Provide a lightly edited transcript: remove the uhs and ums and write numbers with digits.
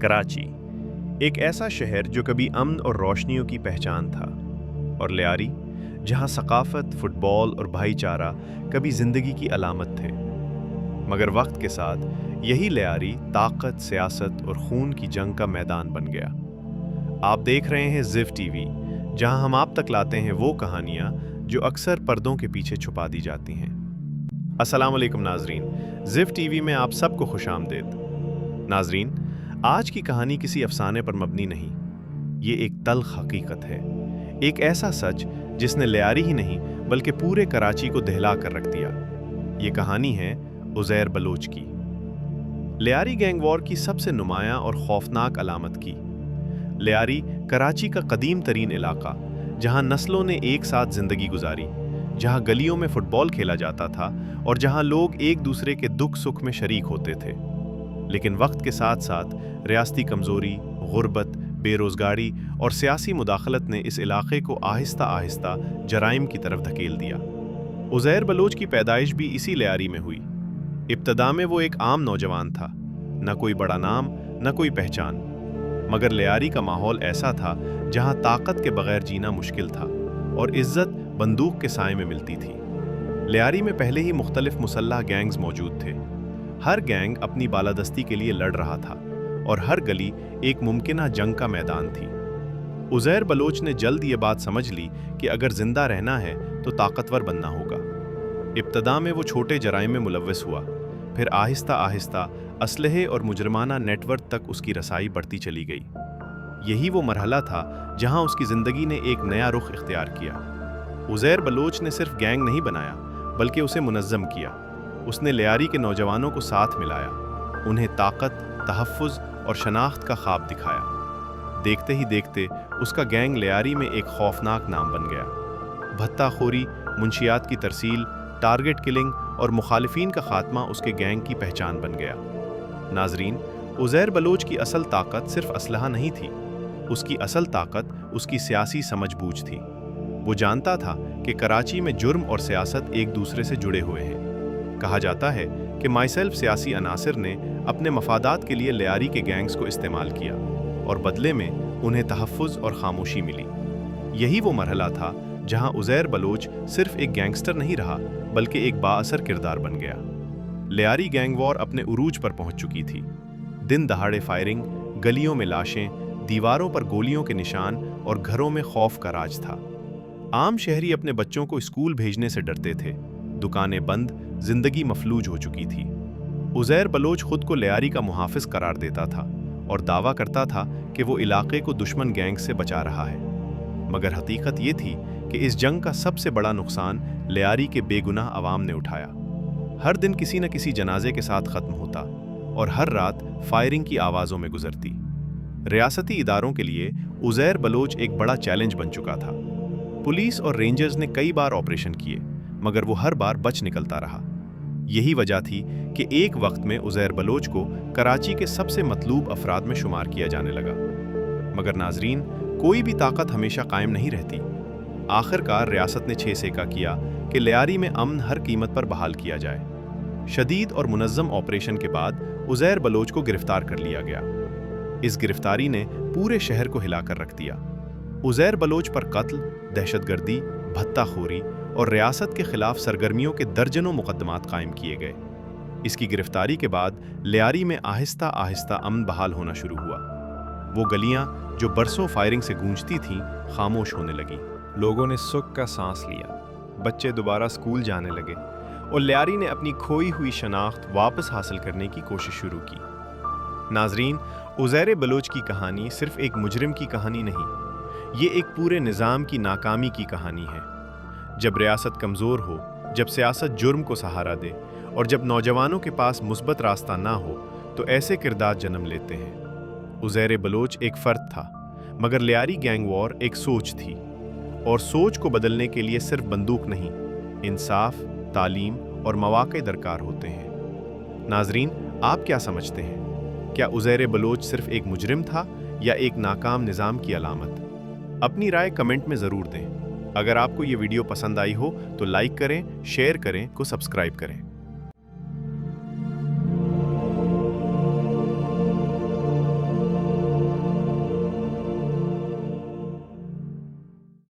कराची, एक ऐसा शहर जो कभी अमन और रोशनियों की पहचान था, और लियारी, जहां सकाफत, फुटबॉल और भाईचारा कभी जिंदगी की अलामत थे। मगर वक्त के साथ यही लियारी ताकत, सियासत और खून की जंग का मैदान बन गया। आप देख रहे हैं ज़िव टीवी, जहां हम आप तक लाते हैं वो कहानियां जो अक्सर पर्दों के पीछे छुपा दी जाती हैं। अस्सलाम वालेकुम नाजरीन, ज़िव टीवी में आप सबको खुशामदीद। नाजरीन, आज की कहानी किसी अफसाने पर मबनी नहीं, ये एक तल्ख हकीकत है, एक ऐसा सच जिसने लियारी ही नहीं बल्कि पूरे कराची को दहला कर रख दिया। ये कहानी है उज़ैर बलोच की, लियारी गैंग वॉर की सबसे नुमायां और खौफनाक अलामत की। लियारी कराची का कदीम तरीन इलाका, जहां नस्लों ने एक साथ जिंदगी गुजारी, जहां गलियों में फुटबॉल खेला जाता था और जहां लोग एक दूसरे के दुख सुख में शरीक होते थे। लेकिन वक्त के साथ साथ रियासती कमज़ोरी, गुर्बत, बेरोज़गारी और सियासी मुदाखलत ने इस इलाके को आहिस्ता आहिस्ता जराइम की तरफ धकेल दिया। उज़ैर बलोच की पैदाइश भी इसी लियारी में हुई। इब्तदा में वो एक आम नौजवान था, न कोई बड़ा नाम, न कोई पहचान, मगर लियारी का माहौल ऐसा था जहां ताकत के बगैर जीना मुश्किल था और इज्जत बंदूक के साए में मिलती थी। लियारी में पहले ही मुख्तलिफ मुसल्लह गैंग्स मौजूद थे। हर गैंग अपनी बालादस्ती के लिए लड़ रहा था और हर गली एक मुमकिना जंग का मैदान थी। उज़ैर बलोच ने जल्द ये बात समझ ली कि अगर जिंदा रहना है तो ताकतवर बनना होगा। इब्तदा में वो छोटे जराइम में मुलव्वस हुआ, फिर आहिस्ता आहिस्ता असलहे और मुजरमाना नेटवर्क तक उसकी रसाई बढ़ती चली गई। यही वो मरहला था जहां उसकी ज़िंदगी ने एक नया रुख इख्तियार किया। उज़ैर बलोच ने सिर्फ गैंग नहीं बनाया, बल्कि उसे मुनज़्ज़म किया। उसने लियारी के नौजवानों को साथ मिलाया, उन्हें ताकत, तहफ़्फ़ुज़ और शनाख्त का ख्वाब दिखाया। देखते ही देखते उसका गैंग लियारी में एक खौफनाक नाम बन गया। भत्ताखोरी, मुंशियात की तरसील, टारगेट किलिंग और मुखालिफिन का खात्मा उसके गैंग की पहचान बन गया। नाजरीन, उज़ैर बलोच की असल ताकत सिर्फ असलहा नहीं थी, उसकी असल ताकत उसकी सियासी समझबूझ थी। वो जानता था कि कराची में जुर्म और सियासत एक दूसरे से जुड़े हुए हैं। कहा जाता है कि माइसेल्फ सियासी अनासिर ने अपने मफादात के लिए लियारी के गैंग्स को इस्तेमाल किया और बदले में उन्हें तहफ़्फ़ुज़ और खामोशी मिली। यही वो मरहला था जहां उज़ैर बलोच सिर्फ एक गैंगस्टर नहीं रहा, बल्कि एक बाअसर किरदार बन गया। लियारी गैंग वॉर अपने उरूज पर पहुंच चुकी थी। दिन दहाड़े फायरिंग, गलियों में लाशें, दीवारों पर गोलियों के निशान और घरों में खौफ का राज था। आम शहरी अपने बच्चों को स्कूल भेजने से डरते थे, दुकानें बंद, जिंदगी मफलूज हो चुकी थी। उज़ैर बलोच खुद को लियारी का मुहाफिज करार देता था और दावा करता था कि वो इलाके को दुश्मन गैंग से बचा रहा है। मगर हकीकत ये थी कि इस जंग का सबसे बड़ा नुकसान लियारी के बेगुनाह अवाम ने उठाया। हर दिन किसी न किसी जनाजे के साथ ख़त्म होता और हर रात फायरिंग की आवाज़ों में गुजरती। रियासती इदारों के लिए उज़ैर बलोच एक बड़ा चैलेंज बन चुका था। पुलिस और रेंजर्स ने कई बार ऑपरेशन किए, मगर वो हर बार बच निकलता रहा। यही वजह थी कि एक वक्त में उज़ैर बलोच को कराची के सबसे मतलूब अफराद में शुमार किया जाने लगा। मगर नाजरीन, कोई भी ताकत हमेशा कायम नहीं रहती। आखिरकार रियासत ने छह सेका किया कि लियारी में अमन हर कीमत पर बहाल किया जाए। शदीद और मुनज़्ज़म ऑपरेशन के बाद उज़ैर बलोच को गिरफ्तार कर लिया गया। इस गिरफ्तारी ने पूरे शहर को हिलाकर रख दिया। उज़ैर बलोच पर कत्ल, दहशतगर्दी, भत्ताखोरी और रियासत के खिलाफ सरगर्मियों के दर्जनों मुकदमात कायम किए गए। इसकी गिरफ्तारी के बाद लियारी में आहिस्ता आहिस्ता अमन बहाल होना शुरू हुआ। वो गलियां जो बरसों फायरिंग से गूंजती थीं, खामोश होने लगी। लोगों ने सुख का सांस लिया, बच्चे दोबारा स्कूल जाने लगे और लियारी ने अपनी खोई हुई शनाख्त वापस हासिल करने की कोशिश शुरू की। नाजरीन, उज़ैर बलोच की कहानी सिर्फ एक मुजरिम की कहानी नहीं, ये एक पूरे निज़ाम की नाकामी की कहानी है। जब रियासत कमज़ोर हो, जब सियासत जुर्म को सहारा दे और जब नौजवानों के पास मुस्बत रास्ता ना हो, तो ऐसे किरदार जन्म लेते हैं। उज़ैर बलोच एक फ़र्द था, मगर लियारी गैंग वॉर एक सोच थी, और सोच को बदलने के लिए सिर्फ बंदूक नहीं, इंसाफ, तालीम और मौक़े दरकार होते हैं। नाजरीन, आप क्या समझते हैं? क्या उज़ैर बलोच सिर्फ एक मुजरिम था या एक नाकाम निज़ाम की अलामत? अपनी राय कमेंट में ज़रूर दें। अगर आपको ये वीडियो पसंद आई हो तो लाइक करें, शेयर करें, को सब्सक्राइब करें।